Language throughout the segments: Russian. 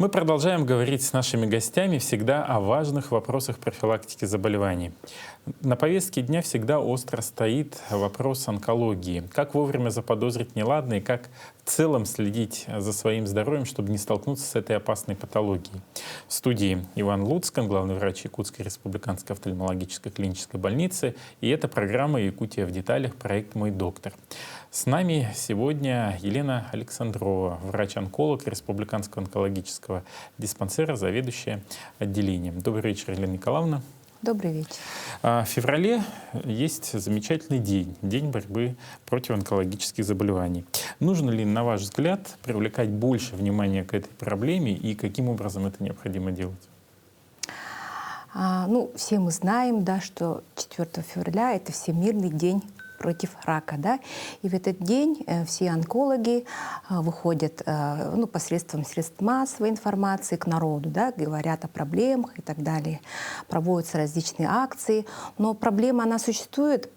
Мы продолжаем говорить с нашими гостями всегда о важных вопросах профилактики заболеваний. На повестке дня всегда остро стоит вопрос онкологии. Как вовремя заподозрить неладное и как в целом следить за своим здоровьем, чтобы не столкнуться с этой опасной патологией. В студии Иван Луцкан, главный врач Якутской республиканской офтальмологической клинической больницы. И это программа «Якутия в деталях», проект «Мой доктор». С нами сегодня Елена Александрова, врач-онколог Республиканского онкологического диспансера, заведующая отделением. Добрый вечер, Елена Николаевна. Добрый вечер. В феврале есть замечательный день, день борьбы против онкологических заболеваний. Нужно ли, на ваш взгляд, привлекать больше внимания к этой проблеме и каким образом это необходимо делать? Все мы знаем, да, что 4 февраля — это Всемирный день против рака, да, и в этот день все онкологи выходят посредством средств массовой информации к народу, да, говорят о проблемах и так далее, проводятся различные акции, но проблема существует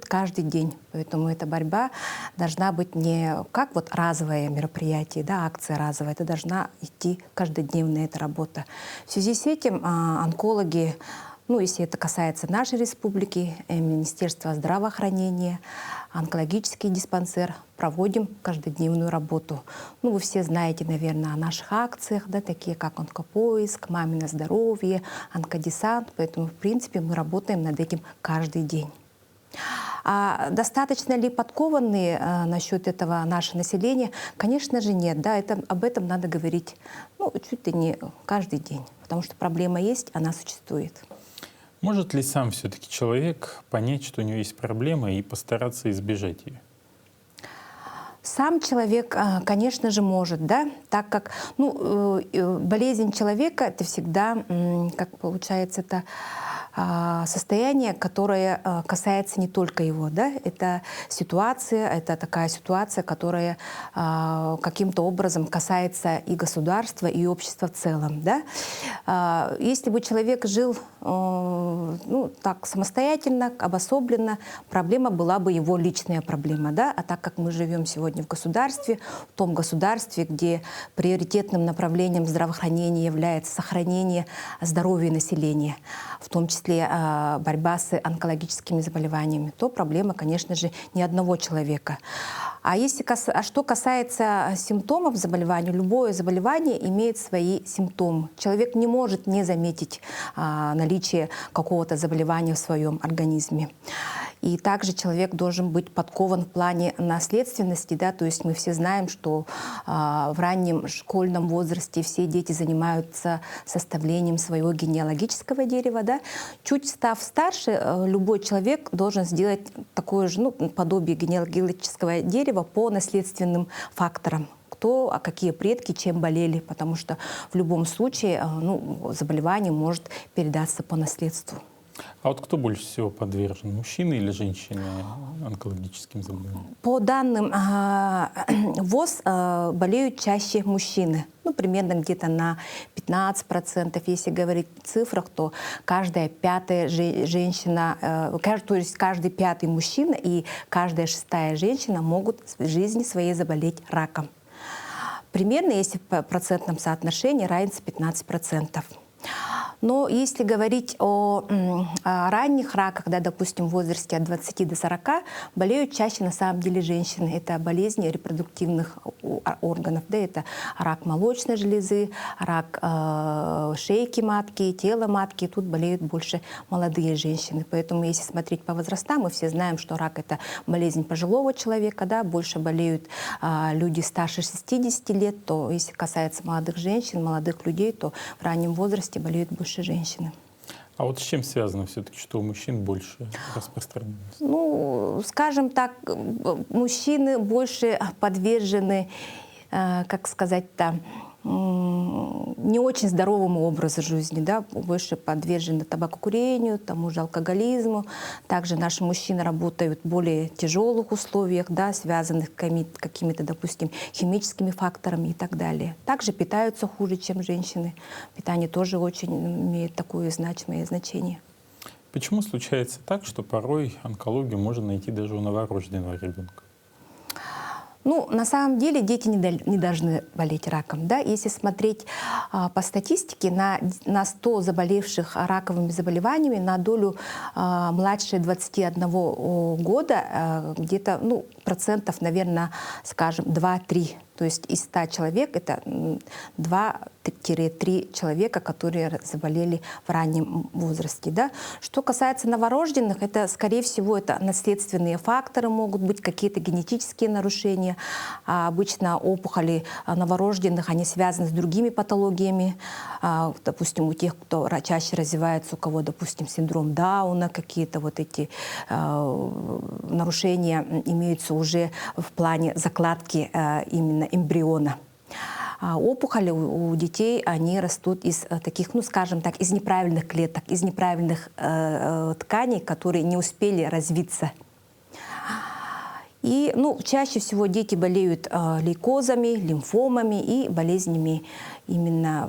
каждый день, поэтому эта борьба должна быть не как вот разовое мероприятие, да, акция разовая, это должна идти каждодневная эта работа. В связи с этим онкологи, если это касается нашей республики, Министерства здравоохранения, онкологический диспансер, проводим каждодневную работу. Вы все знаете, наверное, о наших акциях, да, такие как онкопоиск, мамино здоровье, онкодесант, поэтому, в принципе, мы работаем над этим каждый день. А достаточно ли подкованные насчет этого наше население? Конечно же нет. Да, об этом надо говорить чуть ли не каждый день, потому что проблема есть, она существует. Может ли сам все-таки человек понять, что у него есть проблема, и постараться избежать ее? Сам человек, конечно же, может, да, так как болезнь человека — это всегда, как получается, это состояние, которое касается не только его, да, это такая ситуация, которая каким-то образом касается и государства, и общества в целом, да. Если бы человек жил так самостоятельно, обособленно, проблема была бы его личная проблема, да, а так как мы живем сегодня в государстве, в том государстве, где приоритетным направлением здравоохранения является сохранение здоровья населения, в том числе борьба с онкологическими заболеваниями, то проблема, конечно же, не одного человека. А что касается симптомов заболевания, любое заболевание имеет свои симптомы. Человек не может не заметить наличие какого-то заболевания в своем организме. И также человек должен быть подкован в плане наследственности, да, то есть мы все знаем, что в раннем школьном возрасте все дети занимаются составлением своего генеалогического дерева, да. Чуть став старше, любой человек должен сделать такое же, подобие генеалогического дерева по наследственным факторам. Кто, какие предки чем болели, потому что в любом случае заболевание может передаться по наследству. А вот кто больше всего подвержен, мужчины или женщины онкологическим заболеваниям? По данным ВОЗ болеют чаще мужчины. Примерно где-то на 15%. Если говорить в цифрах, то каждая пятая женщина, то есть каждый пятый мужчина и каждая шестая женщина могут в жизни своей заболеть раком. Примерно, если в процентном соотношении, разница 15%. Но если говорить о ранних раках, да, допустим, в возрасте от 20 до 40, болеют чаще на самом деле женщины. Это болезни репродуктивных органов. Да, это рак молочной железы, рак шейки матки, тела матки. Тут болеют больше молодые женщины. Поэтому если смотреть по возрастам, мы все знаем, что рак — это болезнь пожилого человека. Да, больше болеют люди старше 60 лет. То если касается молодых женщин, молодых людей, то в раннем возрасте болеют больше женщины. А вот с чем связано все-таки, что у мужчин больше распространенность? Скажем так, мужчины больше подвержены, как сказать-то, не очень здоровому образу жизни, да, больше подвержены табакокурению, тому же алкоголизму. Также наши мужчины работают в более тяжелых условиях, да, связанных с какими-то, допустим, химическими факторами и так далее. Также питаются хуже, чем женщины. Питание тоже очень имеет такое значимое значение. Почему случается так, что порой онкологию можно найти даже у новорожденного ребенка? Ну, на самом деле дети не должны болеть раком. Да? Если смотреть по статистике, на 100 заболевших раковыми заболеваниями на долю младше 21 года где-то процентов, наверное, скажем, 2-3. То есть из 100 человек это 2-3 человека, которые заболели в раннем возрасте. Да? Что касается новорожденных, это, скорее всего, это наследственные факторы, могут быть какие-то генетические нарушения. А обычно опухоли новорожденных, они связаны с другими патологиями. Допустим, у тех, кто чаще развивается, у кого, допустим, синдром Дауна, какие-то вот эти нарушения имеются уже в плане закладки именно эмбриона. Опухоли у детей, они растут из таких, скажем так, из неправильных клеток, из неправильных тканей, которые не успели развиться. И чаще всего дети болеют лейкозами, лимфомами и болезнями именно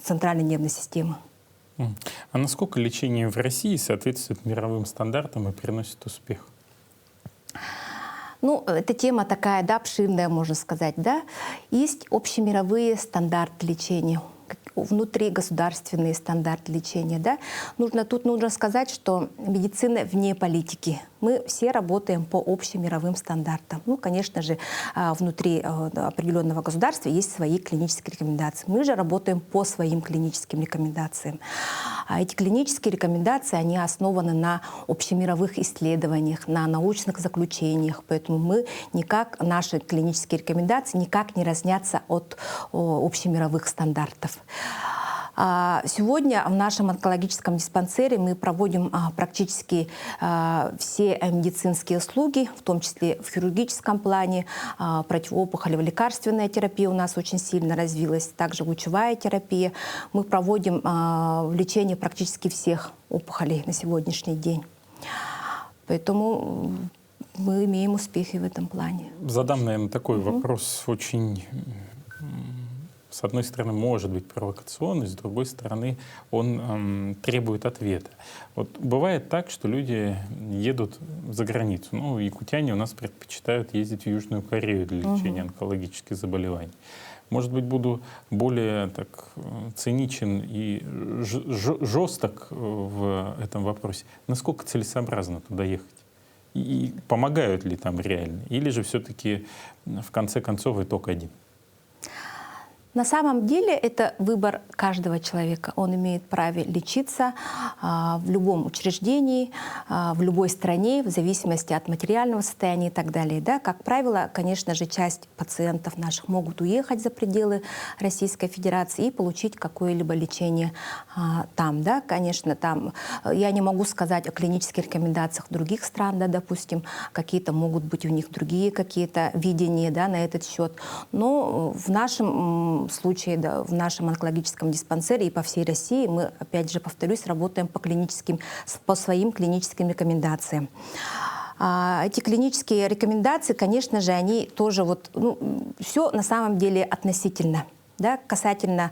центральной нервной системы. А насколько лечение в России соответствует мировым стандартам и приносит успех? Эта тема такая, да, обширная, можно сказать, да. Есть общемировые стандарты лечения, внутригосударственные стандарты лечения, да. Тут нужно сказать, что медицина вне политики. Мы все работаем по общемировым стандартам. Конечно же, внутри определенного государства есть свои клинические рекомендации. Мы же работаем по своим клиническим рекомендациям. А эти клинические рекомендации, они основаны на общемировых исследованиях, на научных заключениях. Поэтому наши клинические рекомендации никак не разнятся от общемировых стандартов. Сегодня в нашем онкологическом диспансере мы проводим практически все медицинские услуги, в том числе в хирургическом плане. Противоопухолевая лекарственная терапия у нас очень сильно развилась, также лучевая терапия. Мы проводим лечение практически всех опухолей на сегодняшний день. Поэтому мы имеем успехи в этом плане. Задам, наверное, такой вопрос очень... С одной стороны, может быть провокационный, с другой стороны, он требует ответа. Вот бывает так, что люди едут за границу. Якутяне у нас предпочитают ездить в Южную Корею для лечения онкологических заболеваний. Может быть, буду более циничен и жесток в этом вопросе. Насколько целесообразно туда ехать? И помогают ли там реально? Или же все-таки в конце концов итог один? На самом деле это выбор каждого человека. Он имеет право лечиться в любом учреждении, в любой стране, в зависимости от материального состояния и так далее. Да? Как правило, конечно же, часть пациентов наших могут уехать за пределы Российской Федерации и получить какое-либо лечение там. Да? Конечно, там я не могу сказать о клинических рекомендациях других стран, да, допустим, какие-то могут быть у них другие какие-то видения, да, на этот счет. Но в нашем случае, да, в нашем онкологическом диспансере и по всей России мы, опять же, повторюсь, работаем по своим клиническим рекомендациям. Эти клинические рекомендации, конечно же, они тоже все на самом деле относительно. Да, касательно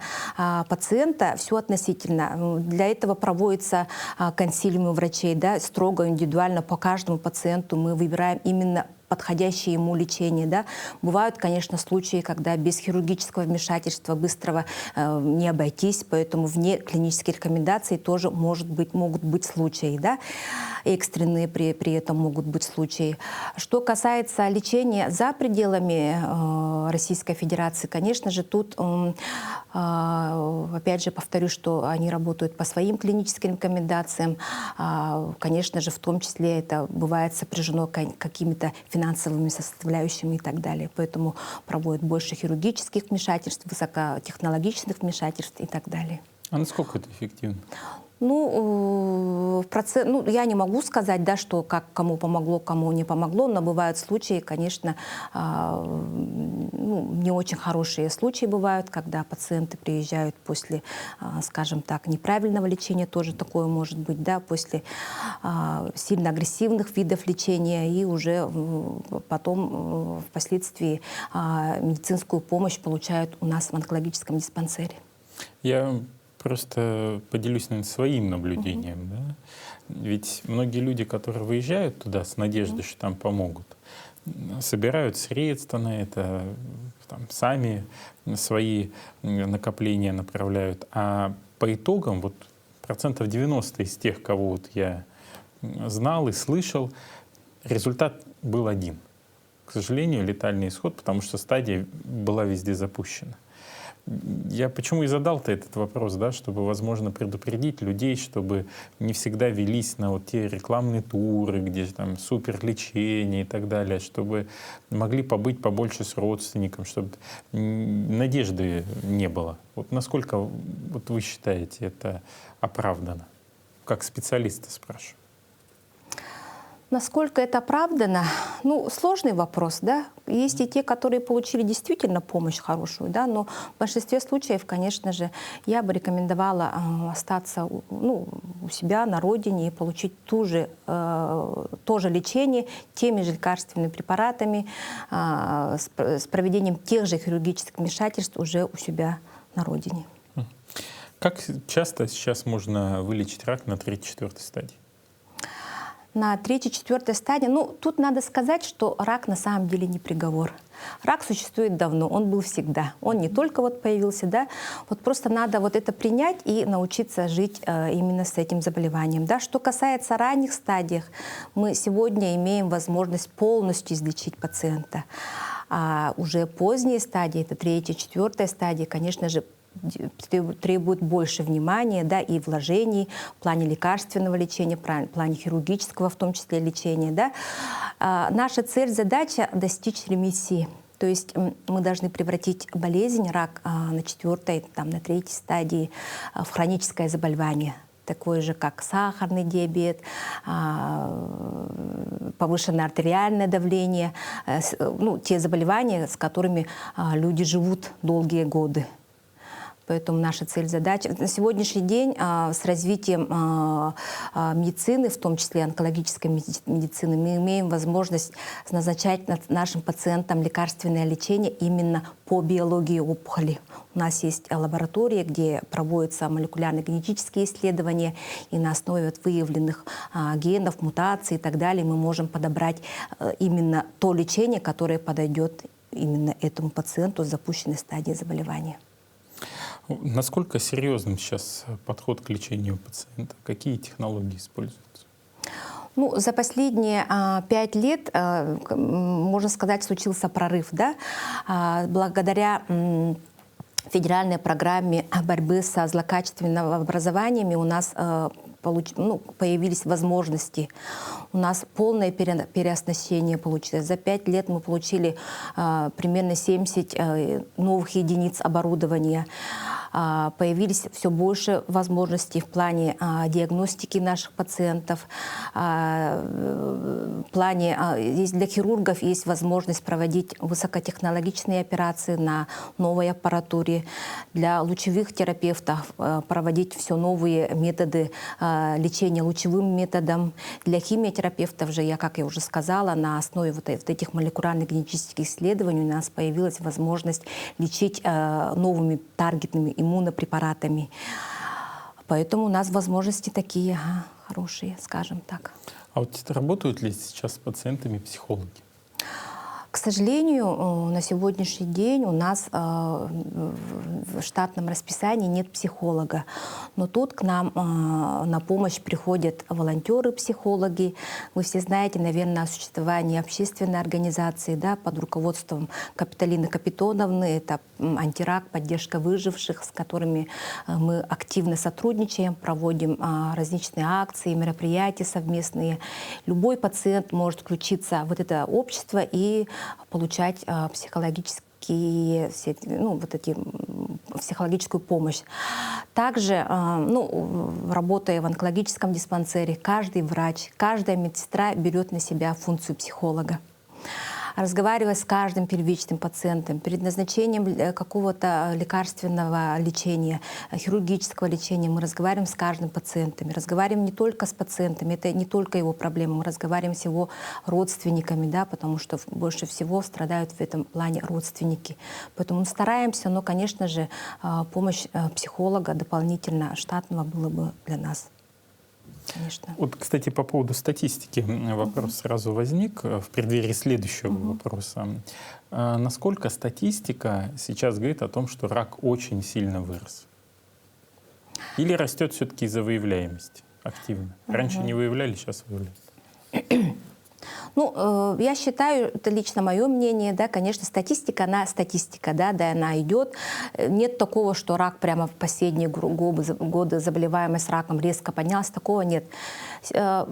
пациента, все относительно. Для этого проводятся консилиумы врачей, да, строго, индивидуально по каждому пациенту мы выбираем именно подходящее ему лечение. Да. Бывают, конечно, случаи, когда без хирургического вмешательства быстрого не обойтись, поэтому вне клинических рекомендаций тоже могут быть случаи. Да. Экстренные при этом могут быть случаи. Что касается лечения за пределами Российской Федерации, конечно же, тут, опять же, повторю, что они работают по своим клиническим рекомендациям. Конечно же, в том числе это бывает сопряжено какими-то финансовыми составляющими и так далее. Поэтому проводят больше хирургических вмешательств, высокотехнологичных вмешательств и так далее. А насколько это эффективно? Я не могу сказать, да, что кому помогло, кому не помогло, но бывают случаи, конечно, не очень хорошие случаи бывают, когда пациенты приезжают после, скажем так, неправильного лечения, тоже такое может быть, да, после сильно агрессивных видов лечения, и уже потом впоследствии медицинскую помощь получают у нас в онкологическом диспансере. Я просто поделюсь, наверное, своим наблюдением. Да? Ведь многие люди, которые выезжают туда с надеждой, что там помогут, собирают средства на это, там, сами свои накопления направляют. А по итогам вот процентов 90 из тех, кого вот я знал и слышал, результат был один. К сожалению, летальный исход, потому что стадия была везде запущена. Я почему и задал-то этот вопрос, да, чтобы, возможно, предупредить людей, чтобы не всегда велись на вот те рекламные туры, где там суперлечение и так далее, чтобы могли побыть побольше с родственником, чтобы надежды не было. Вот насколько вот вы считаете это оправдано? Как специалиста спрашиваю. Насколько это оправдано? Ну, сложный вопрос, да. Есть и те, которые получили действительно помощь хорошую, да, но в большинстве случаев, конечно же, я бы рекомендовала остаться у себя на родине и получить то же лечение теми же лекарственными препаратами, с проведением тех же хирургических вмешательств уже у себя на родине. Как часто сейчас можно вылечить рак на 3-4 стадии? На 3-4 стадии, ну, тут надо сказать, что рак на самом деле не приговор. Рак существует давно, он был всегда. Он не только вот появился, да, вот просто надо вот это принять и научиться жить именно с этим заболеванием. Да. Что касается ранних стадий, мы сегодня имеем возможность полностью излечить пациента. А уже поздние стадии, это 3-4 стадии, конечно же, требует больше внимания, да, и вложений в плане лекарственного лечения, в плане хирургического, в том числе лечения. Да. Наша цель, задача — достичь ремиссии. То есть мы должны превратить болезнь, рак на 4-й, там, на 3-й стадии в хроническое заболевание, такое же, как сахарный диабет, повышенное артериальное давление, ну, те заболевания, с которыми люди живут долгие годы. Поэтому наша цель, задача. На сегодняшний день с развитием медицины, в том числе онкологической медицины, мы имеем возможность назначать нашим пациентам лекарственное лечение именно по биологии опухоли. У нас есть лаборатория, где проводятся молекулярно-генетические исследования, и на основе вот выявленных генов, мутаций и так далее мы можем подобрать именно то лечение, которое подойдет именно этому пациенту с запущенной стадией заболевания. Насколько серьезным сейчас подход к лечению пациента? Какие технологии используются? Ну, за последние 5 лет, можно сказать, случился прорыв, да? Благодаря федеральной программе борьбы со злокачественными образованиями у нас появились возможности. У нас полное переоснащение получилось. За 5 лет мы получили примерно 70 новых единиц оборудования. Появились все больше возможностей в плане диагностики наших пациентов. В плане, для хирургов есть возможность проводить высокотехнологичные операции на новой аппаратуре. Для лучевых терапевтов проводить все новые методы лечения лучевым методом. Для химиотерапевтов же, как я уже сказала, на основе вот этих молекулярно-генетических исследований у нас появилась возможность лечить новыми таргетными иммунопрепаратами. Поэтому у нас возможности такие хорошие, скажем так. А вот работают ли сейчас с пациентами психологи? К сожалению, на сегодняшний день у нас в штатном расписании нет психолога. Но тут к нам на помощь приходят волонтеры-психологи. Вы все знаете, наверное, о существовании общественной организации, да, под руководством Капитолины Капитоновны. Это антирак, поддержка выживших, с которыми мы активно сотрудничаем, проводим различные акции, мероприятия совместные. Любой пациент может включиться в это общество и получать психологическую помощь. Также, работая в онкологическом диспансере, каждый врач, каждая медсестра берет на себя функцию психолога. Разговаривая с каждым первичным пациентом перед назначением какого-то лекарственного лечения, хирургического лечения, мы разговариваем с каждым пациентом. Разговариваем не только с пациентами, это не только его проблемы, мы разговариваем с его родственниками, да, потому что больше всего страдают в этом плане родственники. Поэтому мы стараемся, но, конечно же, помощь психолога дополнительно штатного было бы для нас. конечно. Вот, кстати, по поводу статистики вопрос сразу возник в преддверии следующего вопроса. Насколько статистика сейчас говорит о том, что рак очень сильно вырос? Или растет все-таки из-за выявляемости активно? Раньше не выявляли, сейчас выявляют. Ну, я считаю, это лично мое мнение, да, конечно, статистика, она статистика, да, она идет. Нет такого, что рак прямо в последние годы заболеваемость раком резко поднялась, такого нет. Рак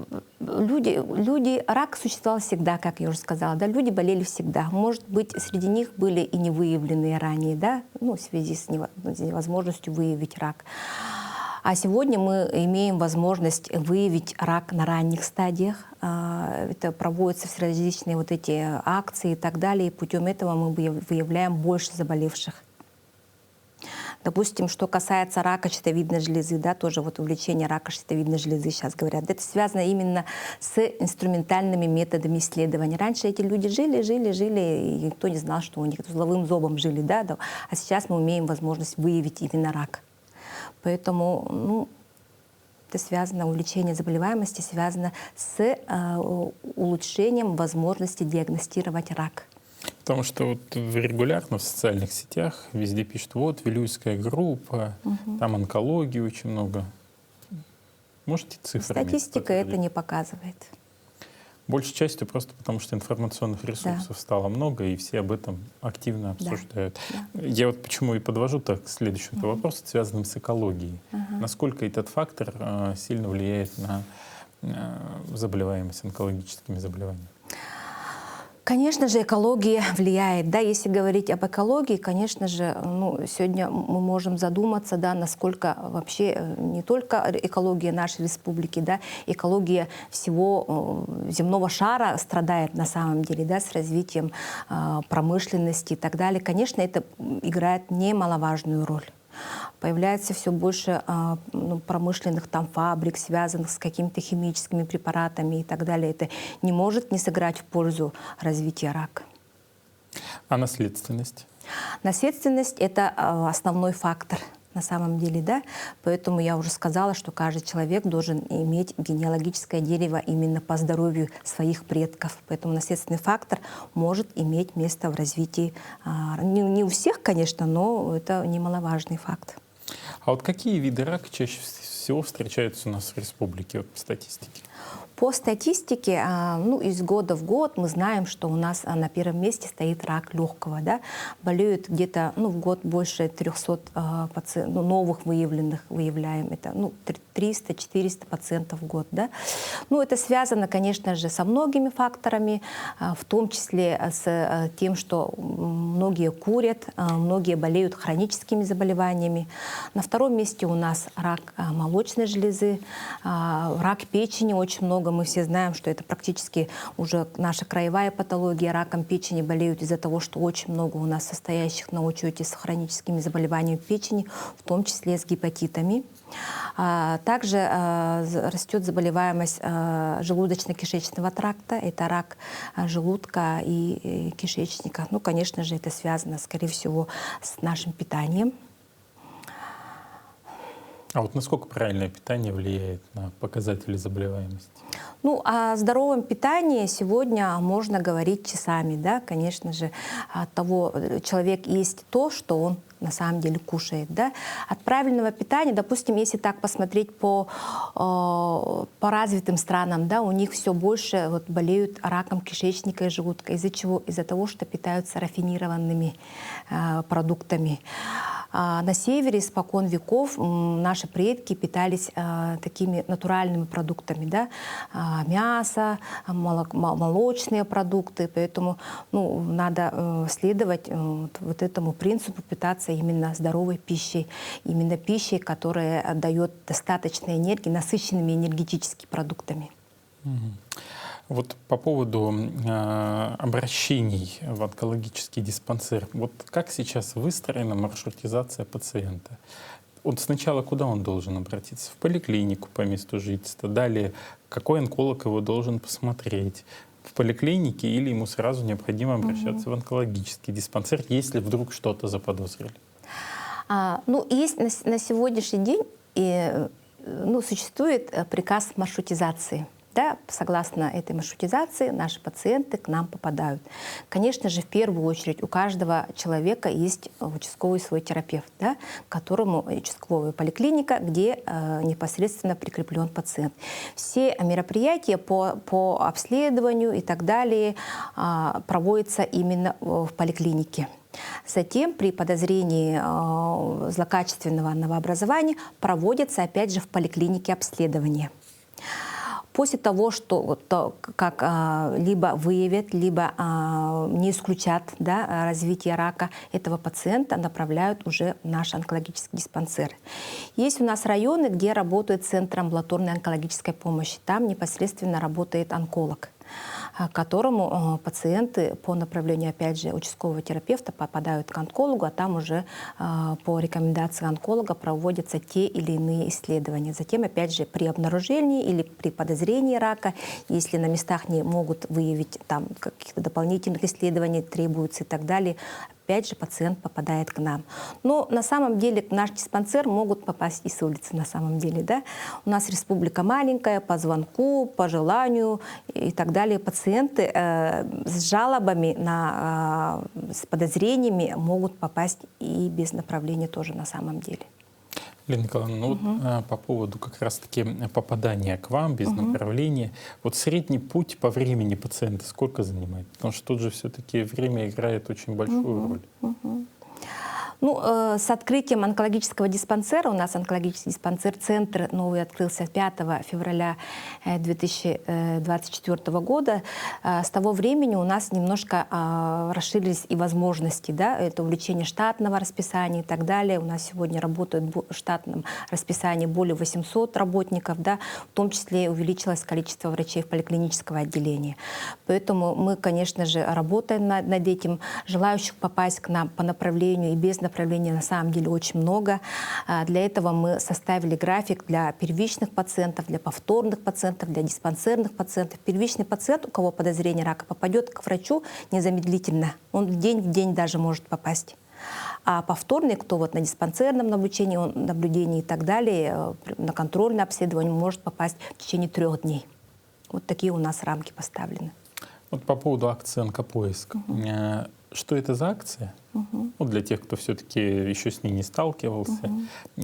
существовал всегда, как я уже сказала, да, люди болели всегда. Может быть, среди них были и невыявленные ранее, да, ну, в связи с невозможностью выявить рак. А сегодня мы имеем возможность выявить рак на ранних стадиях. Это проводятся все различные вот эти акции и так далее. И путем этого мы выявляем больше заболевших. Допустим, что касается рака щитовидной железы, да, тоже вот увлечение рака щитовидной железы сейчас говорят. Это связано именно с инструментальными методами исследования. Раньше эти люди жили, и никто не знал, что у них зловым зобом жили, да. А сейчас мы имеем возможность выявить именно рак. Поэтому, ну, это связано, увеличение заболеваемости связано с улучшением возможности диагностировать рак. Потому что вот регулярно в социальных сетях везде пишут, вот, Вилюйская группа, там онкологии очень много. Можете цифрами? Статистика это не показывает. Большей частью просто потому, что информационных ресурсов стало много, и все об этом активно обсуждают. Да. Я вот почему и подвожу так к следующему вопросу, связанным с экологией. Насколько этот фактор сильно влияет на заболеваемость онкологическими заболеваниями? Конечно же, экология влияет. Да, если говорить об экологии, конечно же, ну, сегодня мы можем задуматься, да, насколько вообще не только экология нашей республики, да, экология всего земного шара страдает на самом деле, да, с развитием промышленности и так далее. Конечно, это играет немаловажную роль. Появляется все больше промышленных там фабрик, связанных с какими-то химическими препаратами и так далее. Это не может не сыграть в пользу развития рака. А наследственность? Наследственность — это основной фактор на самом деле, да. Поэтому я уже сказала, что каждый человек должен иметь генеалогическое дерево именно по здоровью своих предков. Поэтому наследственный фактор может иметь место в развитии. Не у всех, конечно, но это немаловажный факт. А вот какие виды рака чаще всего встречаются у нас в республике, вот, по статистике? По статистике, ну, из года в год мы знаем, что у нас на первом месте стоит рак легкого. Да? Болеют где-то в год больше 300 новых выявляем. Это 300-400 пациентов в год. Да? Ну, это связано, конечно же, со многими факторами, в том числе с тем, что многие курят, многие болеют хроническими заболеваниями. На втором месте у нас рак молочной железы, рак печени очень много. Мы все знаем, что это практически уже наша краевая патология. Раком печени болеют из-за того, что очень много у нас состоящих на учете с хроническими заболеваниями печени, в том числе с гепатитами. Также растет заболеваемость желудочно-кишечного тракта. Это рак желудка и кишечника. Ну, конечно же, это связано, скорее всего, с нашим питанием. А вот насколько правильное питание влияет на показатели заболеваемости? Ну, о здоровом питании сегодня можно говорить часами, да, конечно же, от того, человек ест то, что он на самом деле кушает, да. От правильного питания, допустим, если так посмотреть по развитым странам, да, у них все больше болеют раком кишечника и желудка. Из-за чего? Из-за того, что питаются рафинированными продуктами. На севере испокон веков наши предки питались такими натуральными продуктами, да, мясо, молочные продукты, поэтому надо следовать вот этому принципу, питаться именно здоровой пищей, именно пищей, которая дает достаточно энергии, насыщенными энергетическими продуктами. Вот по поводу обращений в онкологический диспансер, вот как сейчас выстроена маршрутизация пациента? Вот сначала куда он должен обратиться? В поликлинику по месту жительства, далее какой онколог его должен посмотреть? В поликлинике или ему сразу необходимо обращаться в онкологический диспансер, если вдруг что-то заподозрили? Есть на сегодняшний день ну, существует приказ маршрутизации. Да, согласно этой маршрутизации наши пациенты к нам попадают. Конечно же, в первую очередь у каждого человека есть участковый свой терапевт, да, к которому участковая поликлиника, где непосредственно прикреплен пациент. Все мероприятия по обследованию и так далее проводятся именно в поликлинике. Затем при подозрении злокачественного новообразования проводится опять же в поликлинике обследование. После того, что как либо выявят, либо не исключат, да, развитие рака, этого пациента направляют уже в наш онкологический диспансер. Есть у нас районы, где работает Центр амбулаторной онкологической помощи. Там непосредственно работает онколог, к которому пациенты по направлению, опять же, участкового терапевта попадают к онкологу, а там уже по рекомендации онколога проводятся те или иные исследования. Затем, опять же, при обнаружении или при подозрении рака, если на местах не могут выявить там каких-то дополнительных исследований, требуются и так далее, опять же, пациент попадает к нам. Но на самом деле в наш диспансер могут попасть и с улицы на самом деле. Да? У нас республика маленькая, по звонку, по желанию и так далее. Пациенты с жалобами, с подозрениями могут попасть и без направления тоже на самом деле. Лена Николаевна, ну вот, по поводу как раз-таки попадания к вам без направления, вот средний путь по времени пациента сколько занимает? Потому что тут же все-таки время играет очень большую роль. Ну, с открытием онкологического диспансера, у нас онкологический диспансер-центр новый открылся 5 февраля 2024 года, с того времени у нас немножко расширились и возможности, да, это увеличение штатного расписания и так далее. У нас сегодня работает в штатном расписании более 800 работников, да, в том числе увеличилось количество врачей в поликлинического отделения. Поэтому мы, конечно же, работаем над этим. Желающих попасть к нам по направлению и без направления на самом деле очень много. Для этого мы составили график для первичных пациентов, для повторных пациентов, для диспансерных пациентов. Первичный пациент, у кого подозрение рака, попадет к врачу незамедлительно. Он день в день даже может попасть. А повторный, кто вот на диспансерном наблюдении и так далее, на контрольное обследование, может попасть в течение 3 дней. Вот такие у нас рамки поставлены. Вот по поводу акции «Онкопоиск». Что это за акция? Ну, для тех, кто все-таки еще с ней не сталкивался.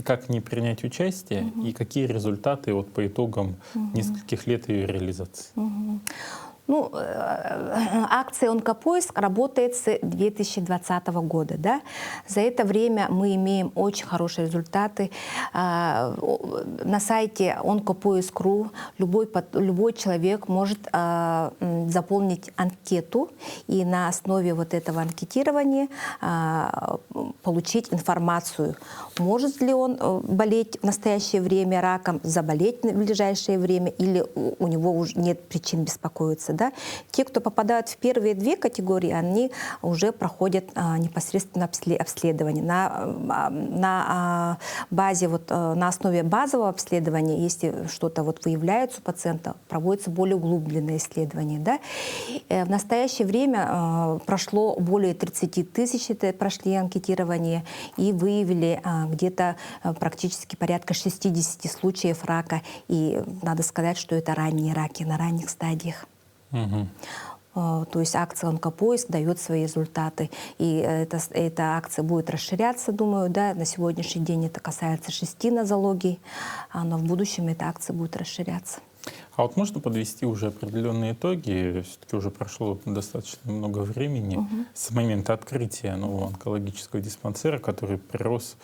Как в ней принять участие и какие результаты вот по итогам нескольких лет ее реализации? Ну, акция «Онкопоиск» работает с 2020 года. Да? За это время мы имеем очень хорошие результаты. На сайте oncopoisk.ru любой человек может заполнить анкету и на основе вот этого анкетирования получить информацию, может ли он болеть в настоящее время раком, заболеть в ближайшее время, или у него уже нет причин беспокоиться. Да? Те, кто попадают в первые 2 категории, они уже проходят непосредственно обследование. На базе, на основе базового обследования, если что-то выявляется у пациента, проводится более углубленное исследование. Да? В настоящее время прошло более 30 тысяч, прошли анкетирование и выявили где-то практически порядка 60 случаев рака. И надо сказать, что это ранние раки на ранних стадиях. То есть акция «Онкопоиск» дает свои результаты. И эта акция будет расширяться, думаю. Да? На сегодняшний день это касается 6 нозологий, но в будущем эта акция будет расширяться. А вот можно подвести уже определенные итоги? Все-таки уже прошло достаточно много времени с момента открытия нового онкологического диспансера, который прирос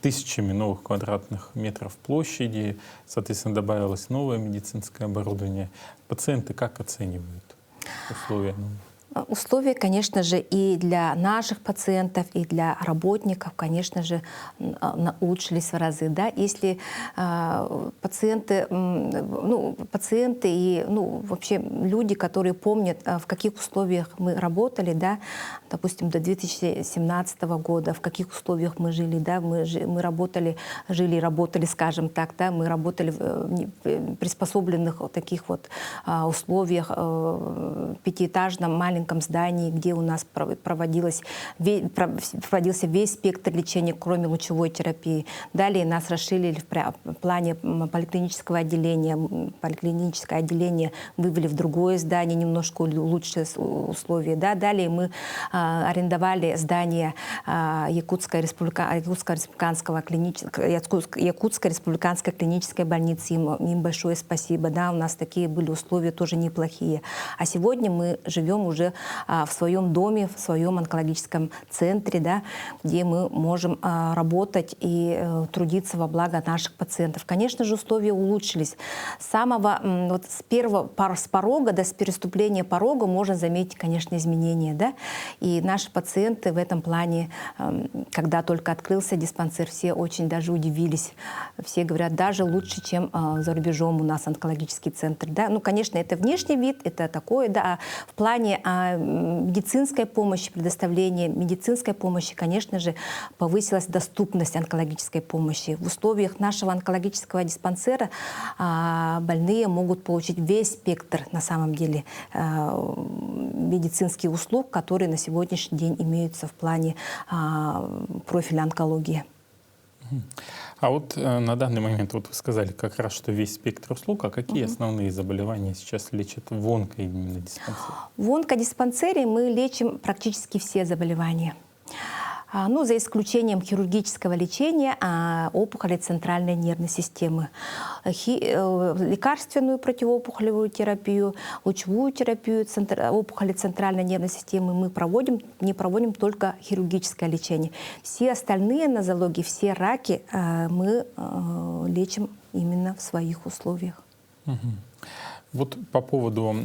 тысячами новых квадратных метров площади, соответственно, добавилось новое медицинское оборудование. Пациенты как оценивают условия? Условия, конечно же, и для наших пациентов, и для работников, конечно же, улучшились в разы. Да? Если пациенты и вообще люди, которые помнят, в каких условиях мы работали, да, допустим, до 2017 года, в каких условиях мы жили, да, мы работали, скажем так, да, мы работали в приспособленных таких условиях, 5-этажном маленьком маленьком здании, где у нас проводился весь спектр лечения, кроме лучевой терапии. Далее нас расширили в плане поликлинического отделения. Поликлиническое отделение вывели в другое здание, немножко улучшили условия. Да. Далее мы арендовали здание Якутской республиканской клинической больницы. Им большое спасибо. Да, у нас такие были условия тоже неплохие. А сегодня мы живем уже в своем доме, в своем онкологическом центре, да, где мы можем работать и трудиться во благо наших пациентов. Конечно же, условия улучшились. С порога, с переступления порога можно заметить, конечно, изменения. Да? И наши пациенты в этом плане, когда только открылся диспансер, все очень даже удивились. Все говорят, даже лучше, чем за рубежом у нас онкологический центр. Да? Ну, конечно, это внешний вид, это такое, да. В плане медицинской помощи, предоставления медицинской помощи, конечно же, повысилась доступность онкологической помощи. В условиях нашего онкологического диспансера больные могут получить весь спектр, на самом деле, медицинских услуг, которые на сегодняшний день имеются в плане профиля онкологии. А вот на данный момент, вот вы сказали как раз, что весь спектр услуг, а какие основные заболевания сейчас лечат в онкодиспансере? В онкодиспансере мы лечим практически все заболевания. Ну, за исключением хирургического лечения опухолей центральной нервной системы. Лекарственную противоопухолевую терапию, лучевую терапию опухолей центральной нервной системы мы не проводим только хирургическое лечение. Все остальные нозологии, все раки мы лечим именно в своих условиях. Вот по поводу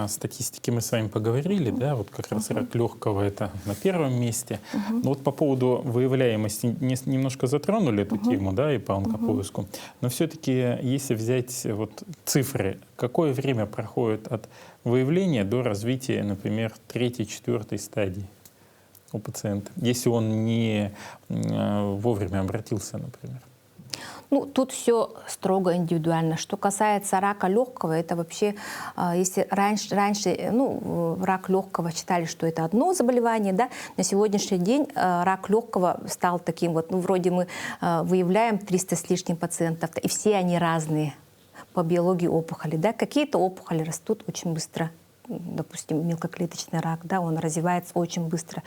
статистики мы с вами поговорили, да, вот как раз рак легкого это на первом месте. Но вот по поводу выявляемости немножко затронули эту тему, да, и по онкопоиску. Но все-таки, если взять вот цифры, какое время проходит от выявления до развития, например, 3-4 стадии у пациента, если он не вовремя обратился, например? Ну, тут все строго индивидуально. Что касается рака легкого, это вообще, если раньше рак легкого считали, что это одно заболевание, да, на сегодняшний день рак легкого стал таким вот, вроде мы выявляем 300 с лишним пациентов, и все они разные по биологии опухоли, да, какие-то опухоли растут очень быстро. Допустим, мелкоклеточный рак, да, он развивается очень быстро.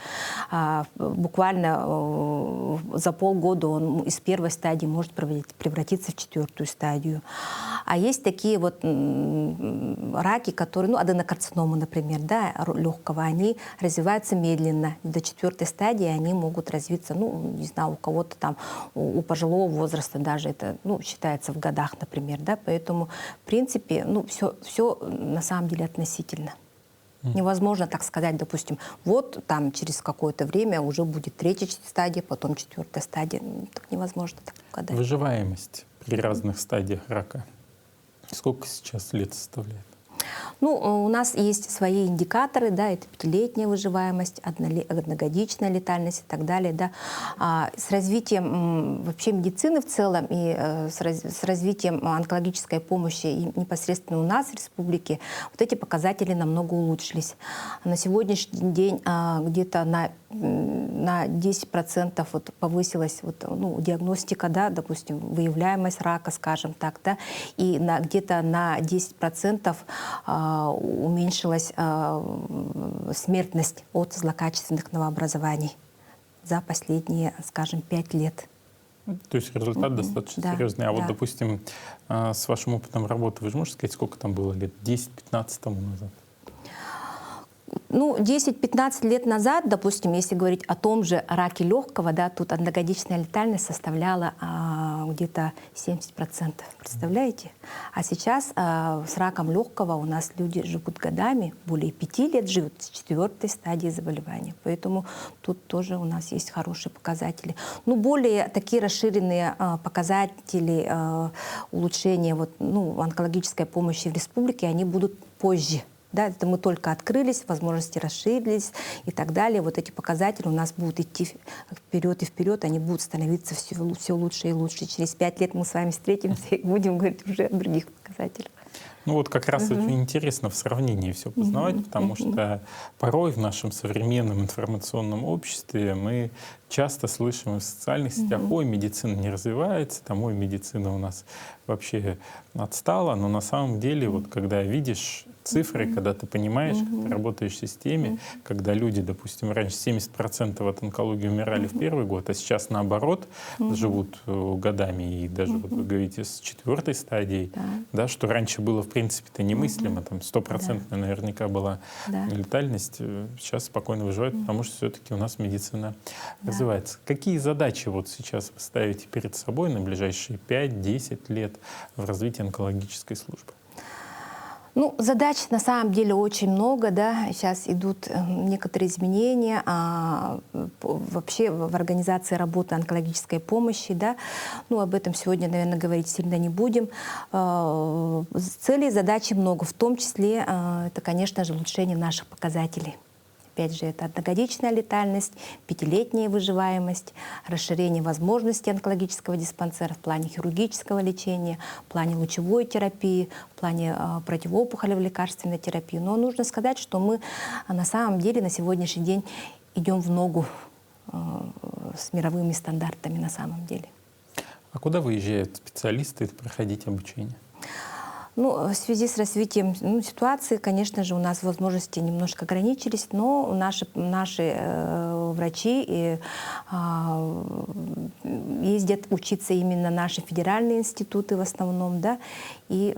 Буквально за полгода он из первой стадии может превратиться в 4-ю стадию. А есть такие вот раки, которые, аденокарциномы, например, да, легкого, они развиваются медленно. До 4-й стадии они могут развиться, не знаю, у кого-то там, у пожилого возраста даже это, считается в годах, например, да, поэтому, в принципе, все на самом деле относительно. Невозможно так сказать, допустим, вот там через какое-то время уже будет 3-я стадия, потом 4-я стадия. Так невозможно так угадать. Выживаемость при разных стадиях рака сколько сейчас лет составляет? У нас есть свои индикаторы, да, это 5-летняя выживаемость, одногодичная летальность и так далее, да. С развитием вообще медицины в целом и с развитием онкологической помощи и непосредственно у нас в республике вот эти показатели намного улучшились. На сегодняшний день где-то на 10% вот повысилась диагностика, да, допустим, выявляемость рака, скажем так, да, и где-то на 10% уменьшилась смертность от злокачественных новообразований за последние, скажем, 5 лет. То есть результат достаточно серьезный. А вот, допустим, с вашим опытом работы, вы же можете сказать, сколько там было лет? 10-15 тому назад? 10-15 лет назад, допустим, если говорить о том же раке легкого, да, тут одногодичная летальность составляла где-то 70%. Представляете? А сейчас с раком легкого у нас люди живут годами, более 5 лет живут с 4-й стадии заболевания. Поэтому тут тоже у нас есть хорошие показатели. Более такие расширенные показатели улучшения онкологической помощи в республике, они будут позже. Да, это мы только открылись, возможности расширились и так далее. Вот эти показатели у нас будут идти вперед и вперед, они будут становиться все лучше и лучше. Через 5 лет мы с вами встретимся и будем говорить уже о других показателях. Ну вот как раз очень интересно в сравнении все познавать, потому что порой в нашем современном информационном обществе мы часто слышим в социальных сетях: ой, медицина не развивается, там, ой, медицина у нас вообще отстала. Но на самом деле, вот когда видишь цифры, когда ты понимаешь, как ты работаешь в системе, когда люди, допустим, раньше 70% от онкологии умирали в первый год, а сейчас наоборот живут годами, и даже, вот вы говорите, с 4-й стадией, да, что раньше было в принципе-то немыслимо, там 100% наверняка была летальность, сейчас спокойно выживают, потому что все-таки у нас медицина развивается. Какие задачи вот сейчас вы ставите перед собой на ближайшие 5-10 лет в развитии онкологической службы? Ну, задач на самом деле очень много, да. Сейчас идут некоторые изменения вообще в организации работы онкологической помощи, да. Ну, об этом сегодня, наверное, говорить сильно не будем. Целей и задачи много, в том числе, это, конечно же, улучшение наших показателей. Опять же, это одногодичная летальность, 5-летняя выживаемость, расширение возможностей онкологического диспансера в плане хирургического лечения, в плане лучевой терапии, в плане противоопухолевой лекарственной терапии. Но нужно сказать, что мы на самом деле на сегодняшний день идем в ногу с мировыми стандартами на самом деле. А куда выезжают специалисты проходить обучение? Ну, в связи с развитием ситуации, конечно же, у нас возможности немножко ограничились, но наши врачи ездят учиться именно наши федеральные институты в основном, да, и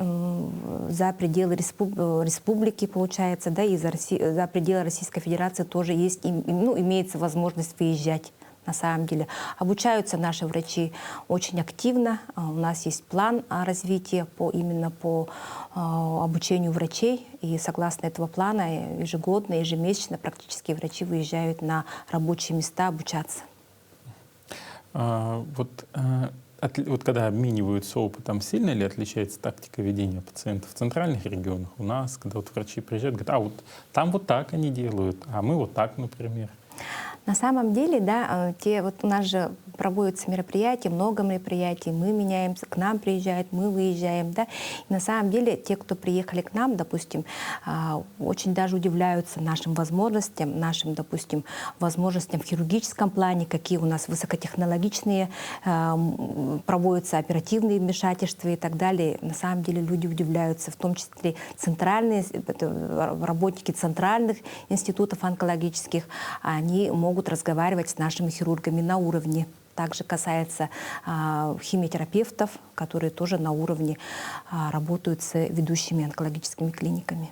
за пределы республики, получается, да, и за пределы Российской Федерации тоже есть, имеется возможность выезжать. На самом деле обучаются наши врачи очень активно. У нас есть план развития именно по обучению врачей. И согласно этого плана ежегодно, ежемесячно практически врачи выезжают на рабочие места обучаться. Вот когда обмениваются опытом, сильно ли отличается тактика ведения пациентов в центральных регионах у нас, когда вот врачи приезжают, говорят: а вот там вот так они делают, а мы вот так, например? На самом деле, да, у нас же проводятся мероприятия, много мероприятий, мы меняемся, к нам приезжают, мы выезжаем, да. И на самом деле те, кто приехали к нам, допустим, очень даже удивляются нашим возможностям, допустим, возможностям в хирургическом плане, какие у нас высокотехнологичные проводятся оперативные вмешательства и так далее. На самом деле люди удивляются, в том числе работники центральных институтов онкологических, они могут разговаривать с нашими хирургами на уровне. Также касается химиотерапевтов, которые тоже на уровне работают с ведущими онкологическими клиниками.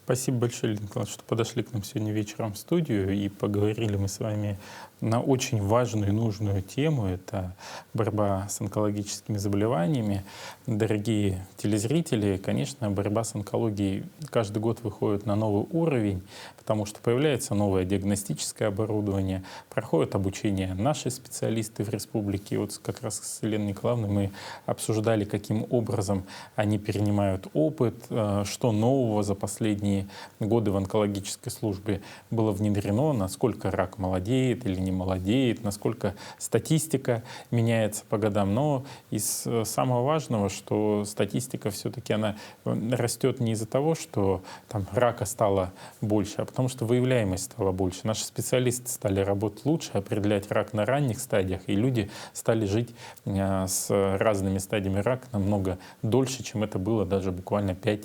Спасибо большое, Лидия Николаевна, что подошли к нам сегодня вечером в студию, и поговорили мы с вами на очень важную и нужную тему. Это борьба с онкологическими заболеваниями. Дорогие телезрители, конечно, борьба с онкологией каждый год выходит на новый уровень, потому что появляется новое диагностическое оборудование, проходит обучение наши специалисты в республике. И вот как раз с Еленой Николаевной мы обсуждали, каким образом они перенимают опыт, что нового за последние годы в онкологической службе было внедрено, насколько рак молодеет или не молодеет, насколько статистика меняется по годам. Но из самого важного, что статистика все-таки она растет не из-за того, что там рака стало больше, а потому что выявляемость стала больше. Наши специалисты стали работать лучше, определять рак на ранних стадиях, и люди стали жить с разными стадиями рака намного дольше, чем это было даже буквально 5-7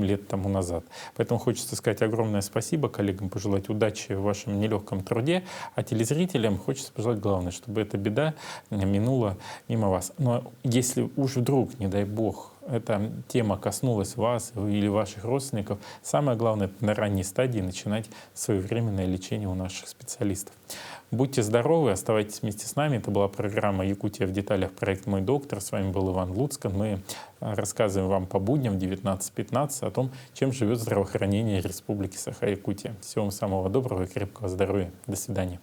лет тому назад. Поэтому хочется сказать огромное спасибо коллегам, пожелать удачи в вашем нелегком труде, а телезрителям хочется пожелать главное, чтобы эта беда минула мимо вас. Но если уж вдруг, не дай бог, эта тема коснулась вас или ваших родственников, самое главное — на ранней стадии начинать своевременное лечение у наших специалистов. Будьте здоровы, оставайтесь вместе с нами. Это была программа «Якутия в деталях», проект «Мой доктор». С вами был Иван Луцкан. Мы рассказываем вам по будням в 19:15 о том, чем живет здравоохранение Республики Саха-Якутия. Всего вам самого доброго и крепкого здоровья. До свидания.